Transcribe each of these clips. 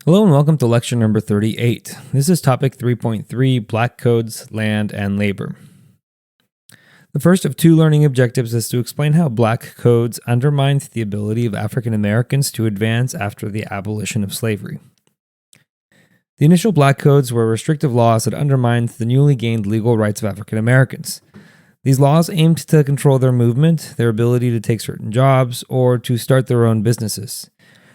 Hello and welcome to lecture number 38. This is topic 3.3, Black Codes, Land, and Labor. The first of two learning objectives is to explain how black codes undermined the ability of African Americans to advance after the abolition of slavery. The initial black codes were restrictive laws that undermined the newly gained legal rights of African Americans. These laws aimed to control their movement, their ability to take certain jobs, or to start their own businesses.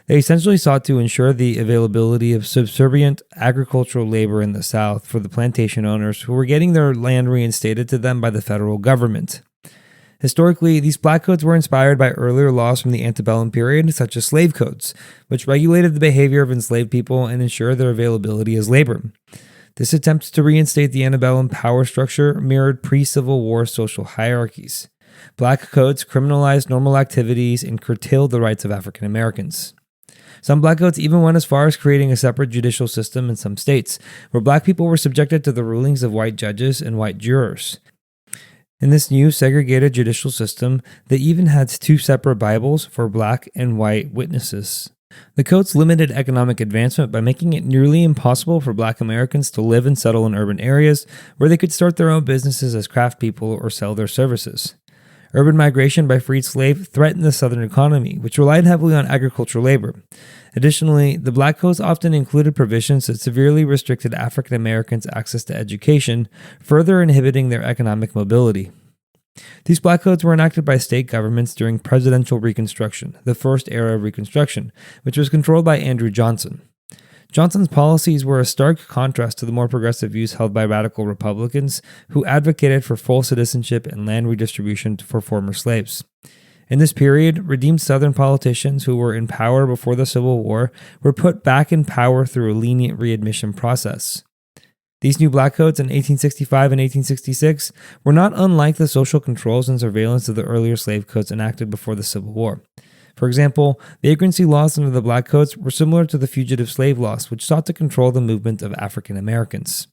They essentially sought to ensure the availability of subservient agricultural labor in the South for the plantation owners who were getting their land reinstated to them by the federal government. Historically, these black codes were inspired by earlier laws from the antebellum period, such as slave codes, which regulated the behavior of enslaved people and ensured their availability as labor. This attempt to reinstate the antebellum power structure mirrored pre-Civil War social hierarchies. Black codes criminalized normal activities and curtailed the rights of African Americans. Some black codes even went as far as creating a separate judicial system in some states, where black people were subjected to the rulings of white judges and white jurors. In this new segregated judicial system, they even had two separate Bibles for black and white witnesses. The codes limited economic advancement by making it nearly impossible for black Americans to live and settle in urban areas where they could start their own businesses as craft people or sell their services. Urban migration by freed slaves threatened the Southern economy, which relied heavily on agricultural labor. Additionally, the black codes often included provisions that severely restricted African Americans' access to education, further inhibiting their economic mobility. These black codes were enacted by state governments during presidential Reconstruction, the first era of Reconstruction, which was controlled by Andrew Johnson. Johnson's policies were a stark contrast to the more progressive views held by radical Republicans who advocated for full citizenship and land redistribution for former slaves. In this period, redeemed Southern politicians who were in power before the Civil War were put back in power through a lenient readmission process. These new black codes in 1865 and 1866 were not unlike the social controls and surveillance of the earlier slave codes enacted before the Civil War. For example, vagrancy laws under the black codes were similar to the fugitive slave laws, which sought to control the movement of African Americans.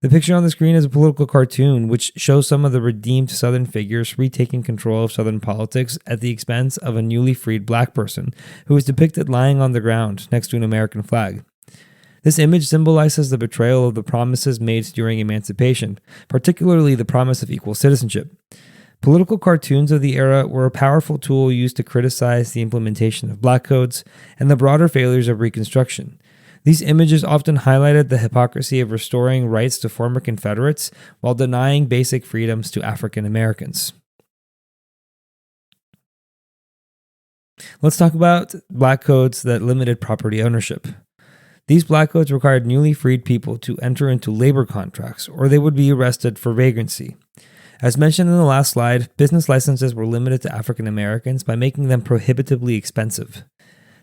The picture on the screen is a political cartoon which shows some of the redeemed Southern figures retaking control of Southern politics at the expense of a newly freed black person who is depicted lying on the ground next to an American flag. This image symbolizes the betrayal of the promises made during emancipation, particularly the promise of equal citizenship. Political cartoons of the era were a powerful tool used to criticize the implementation of black codes and the broader failures of Reconstruction. These images often highlighted the hypocrisy of restoring rights to former Confederates while denying basic freedoms to African Americans. Let's talk about black codes that limited property ownership. These black codes required newly freed people to enter into labor contracts, or they would be arrested for vagrancy. As mentioned in the last slide, business licenses were limited to African Americans by making them prohibitively expensive.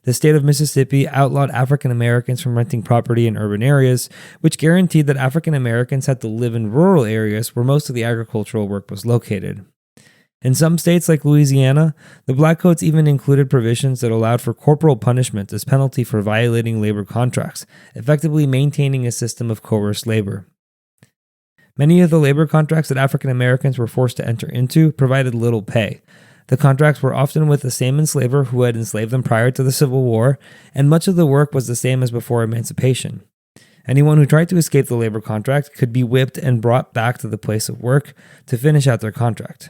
The state of Mississippi outlawed African Americans from renting property in urban areas, which guaranteed that African Americans had to live in rural areas where most of the agricultural work was located. In some states like Louisiana, the black codes even included provisions that allowed for corporal punishment as penalty for violating labor contracts, effectively maintaining a system of coerced labor. Many of the labor contracts that African Americans were forced to enter into provided little pay. The contracts were often with the same enslaver who had enslaved them prior to the Civil War, and much of the work was the same as before emancipation. Anyone who tried to escape the labor contract could be whipped and brought back to the place of work to finish out their contract.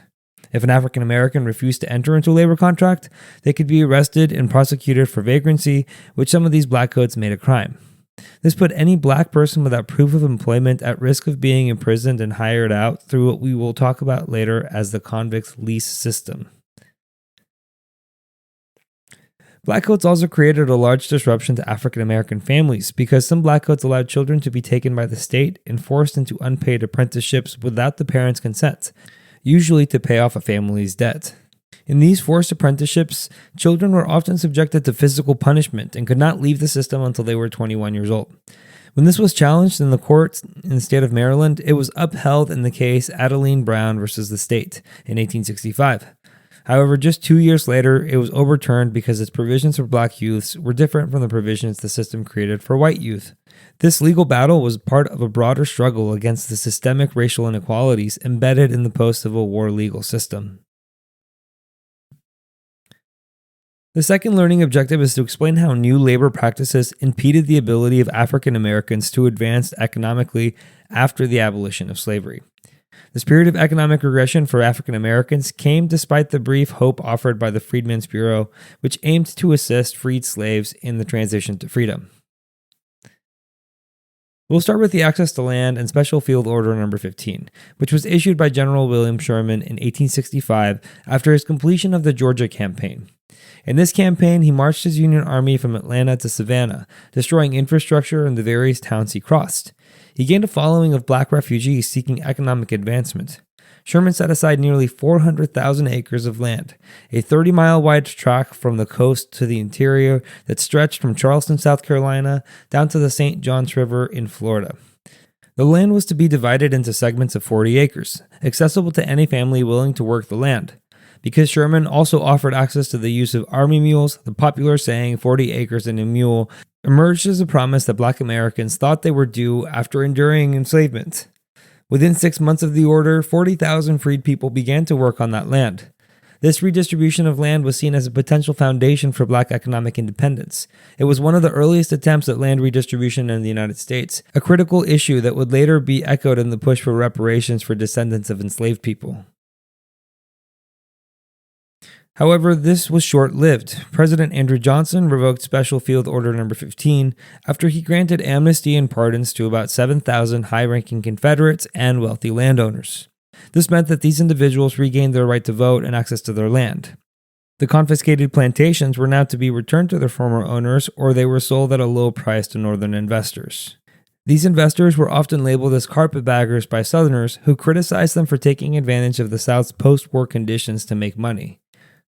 If an African American refused to enter into a labor contract, they could be arrested and prosecuted for vagrancy, which some of these black codes made a crime. This put any black person without proof of employment at risk of being imprisoned and hired out through what we will talk about later as the convict lease system. Black codes also created a large disruption to African American families because some black codes allowed children to be taken by the state and forced into unpaid apprenticeships without the parents' consent, usually to pay off a family's debt. In these forced apprenticeships, children were often subjected to physical punishment and could not leave the system until they were 21 years old. When this was challenged in the courts in the state of Maryland, it was upheld in the case Adeline Brown versus the state in 1865. However, just 2 years later, it was overturned because its provisions for black youths were different from the provisions the system created for white youth. This legal battle was part of a broader struggle against the systemic racial inequalities embedded in the post-Civil War legal system. The second learning objective is to explain how new labor practices impeded the ability of African Americans to advance economically after the abolition of slavery. This period of economic regression for African Americans came despite the brief hope offered by the Freedmen's Bureau, which aimed to assist freed slaves in the transition to freedom. We'll start with the Access to Land and Special Field Order Number 15, which was issued by General William Sherman in 1865 after his completion of the Georgia Campaign. In this campaign, he marched his Union Army from Atlanta to Savannah, destroying infrastructure in the various towns he crossed. He gained a following of black refugees seeking economic advancement. Sherman set aside nearly 400,000 acres of land, a 30-mile wide tract from the coast to the interior that stretched from Charleston, South Carolina, down to the St. Johns River in Florida. The land was to be divided into segments of 40 acres, accessible to any family willing to work the land. Because Sherman also offered access to the use of army mules, the popular saying 40 acres and a mule emerged as a promise that black Americans thought they were due after enduring enslavement. Within 6 months of the order, 40,000 freed people began to work on that land. This redistribution of land was seen as a potential foundation for black economic independence. It was one of the earliest attempts at land redistribution in the United States, a critical issue that would later be echoed in the push for reparations for descendants of enslaved people. However, this was short-lived. President Andrew Johnson revoked Special Field Order Number 15 after he granted amnesty and pardons to about 7,000 high-ranking Confederates and wealthy landowners. This meant that these individuals regained their right to vote and access to their land. The confiscated plantations were now to be returned to their former owners, or they were sold at a low price to northern investors. These investors were often labeled as carpetbaggers by Southerners who criticized them for taking advantage of the South's post-war conditions to make money.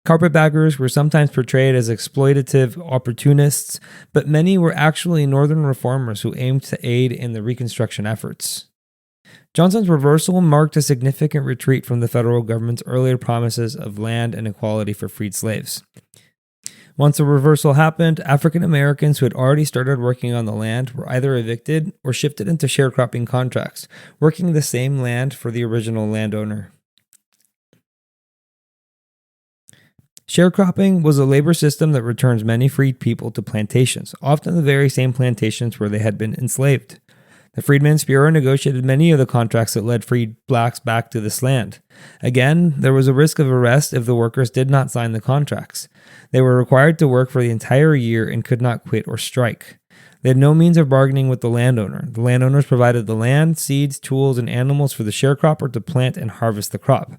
Carpetbaggers were sometimes portrayed as exploitative opportunists, but many were actually Northern reformers who aimed to aid in the Reconstruction efforts. Johnson's reversal marked a significant retreat from the federal government's earlier promises of land and equality for freed slaves. Once the reversal happened, African Americans who had already started working on the land were either evicted or shifted into sharecropping contracts, working the same land for the original landowner. Sharecropping was a labor system that returns many freed people to plantations, often the very same plantations where they had been enslaved. The Freedmen's Bureau negotiated many of the contracts that led freed blacks back to this land. Again, there was a risk of arrest if the workers did not sign the contracts. They were required to work for the entire year and could not quit or strike. They had no means of bargaining with the landowner. The landowners provided the land, seeds, tools, and animals for the sharecropper to plant and harvest the crop.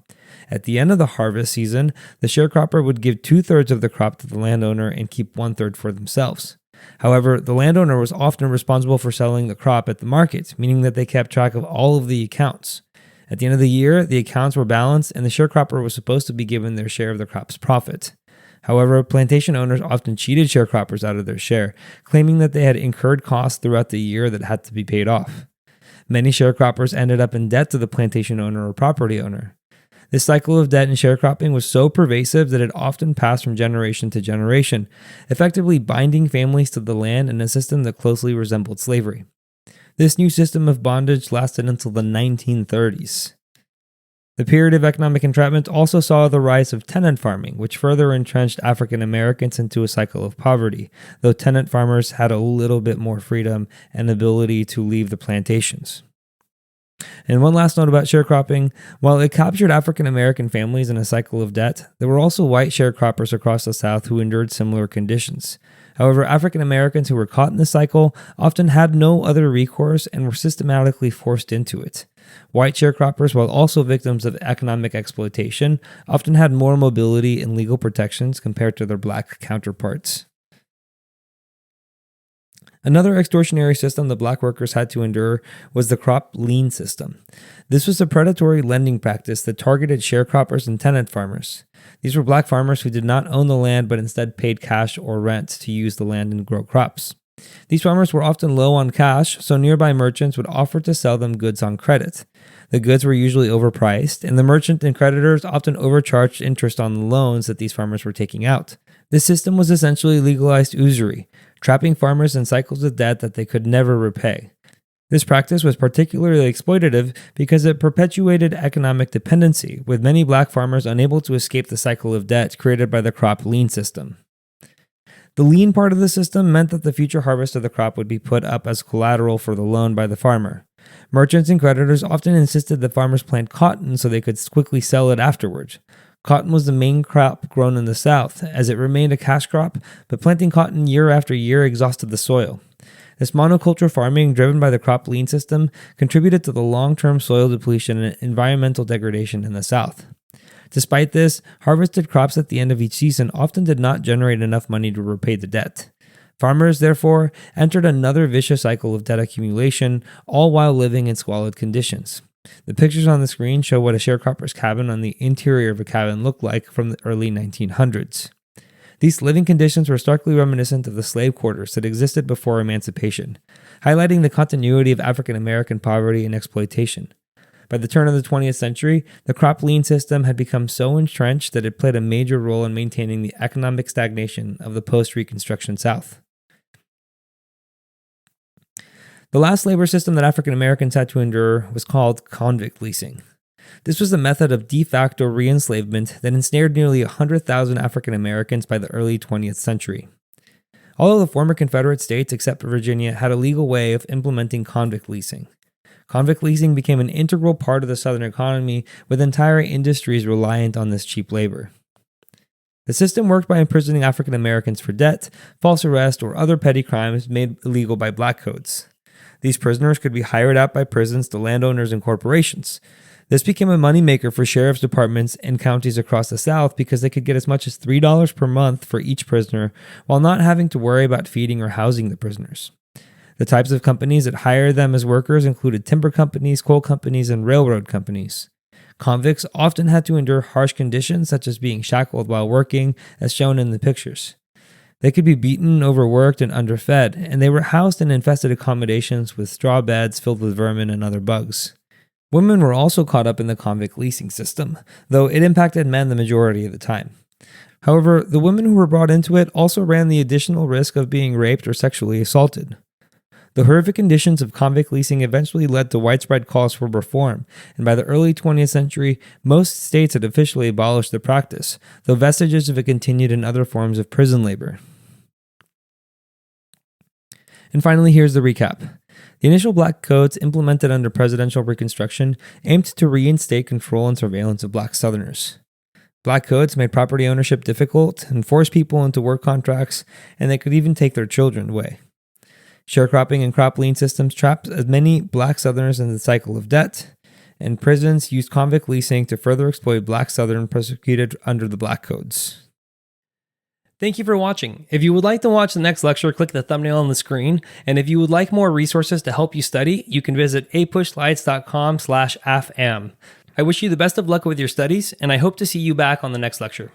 At the end of the harvest season, the sharecropper would give 2/3 of the crop to the landowner and keep 1/3 for themselves. However, the landowner was often responsible for selling the crop at the market, meaning that they kept track of all of the accounts. At the end of the year, the accounts were balanced and the sharecropper was supposed to be given their share of the crop's profit. However, plantation owners often cheated sharecroppers out of their share, claiming that they had incurred costs throughout the year that had to be paid off. Many sharecroppers ended up in debt to the plantation owner or property owner. This cycle of debt in sharecropping was so pervasive that it often passed from generation to generation, effectively binding families to the land in a system that closely resembled slavery. This new system of bondage lasted until the 1930s. The period of economic entrapment also saw the rise of tenant farming, which further entrenched African Americans into a cycle of poverty, though tenant farmers had a little bit more freedom and ability to leave the plantations. And one last note about sharecropping: while it captured African American families in a cycle of debt, there were also white sharecroppers across the South who endured similar conditions. However, African Americans who were caught in the cycle often had no other recourse and were systematically forced into it. White sharecroppers, while also victims of economic exploitation, often had more mobility and legal protections compared to their black counterparts. Another extortionary system the black workers had to endure was the crop lien system. This was a predatory lending practice that targeted sharecroppers and tenant farmers. These were black farmers who did not own the land but instead paid cash or rent to use the land and grow crops. These farmers were often low on cash, so nearby merchants would offer to sell them goods on credit. The goods were usually overpriced, and the merchant and creditors often overcharged interest on the loans that these farmers were taking out. This system was essentially legalized usury, trapping farmers in cycles of debt that they could never repay. This practice was particularly exploitative because it perpetuated economic dependency, with many black farmers unable to escape the cycle of debt created by the crop lien system. The lien part of the system meant that the future harvest of the crop would be put up as collateral for the loan by the farmer. Merchants and creditors often insisted that farmers plant cotton so they could quickly sell it afterwards. Cotton was the main crop grown in the South, as it remained a cash crop, but planting cotton year after year exhausted the soil. This monoculture farming, driven by the crop lien system, contributed to the long-term soil depletion and environmental degradation in the South. Despite this, harvested crops at the end of each season often did not generate enough money to repay the debt. Farmers, therefore, entered another vicious cycle of debt accumulation, all while living in squalid conditions. The pictures on the screen show what a sharecropper's cabin on the interior of a cabin looked like from the early 1900s. These living conditions were starkly reminiscent of the slave quarters that existed before emancipation, highlighting the continuity of African American poverty and exploitation. By the turn of the 20th century, the crop lien system had become so entrenched that it played a major role in maintaining the economic stagnation of the post-Reconstruction South. The last labor system that African Americans had to endure was called convict leasing. This was a method of de facto re-enslavement that ensnared nearly 100,000 African Americans by the early 20th century. All of the former Confederate states, except for Virginia, had a legal way of implementing convict leasing. Convict leasing became an integral part of the Southern economy, with entire industries reliant on this cheap labor. The system worked by imprisoning African Americans for debt, false arrest, or other petty crimes made illegal by black codes. These prisoners could be hired out by prisons to landowners and corporations. This became a moneymaker for sheriff's departments in counties across the South because they could get as much as $3 per month for each prisoner while not having to worry about feeding or housing the prisoners. The types of companies that hired them as workers included timber companies, coal companies, and railroad companies. Convicts often had to endure harsh conditions such as being shackled while working, as shown in the pictures. They could be beaten, overworked, and underfed, and they were housed in infested accommodations with straw beds filled with vermin and other bugs. Women were also caught up in the convict leasing system, though it impacted men the majority of the time. However, the women who were brought into it also ran the additional risk of being raped or sexually assaulted. The horrific conditions of convict leasing eventually led to widespread calls for reform, and by the early 20th century, most states had officially abolished the practice, though vestiges of it continued in other forms of prison labor. And finally, here's the recap. The initial black codes implemented under presidential Reconstruction aimed to reinstate control and surveillance of black Southerners. Black codes made property ownership difficult and forced people into work contracts, and they could even take their children away. Sharecropping and crop lien systems trapped as many black Southerners in the cycle of debt, and prisons used convict leasing to further exploit black Southerners persecuted under the black codes. Thank you for watching. If you would like to watch the next lecture, click the thumbnail on the screen. And if you would like more resources to help you study, you can visit apushslides.com/AFAM. I wish you the best of luck with your studies, and I hope to see you back on the next lecture.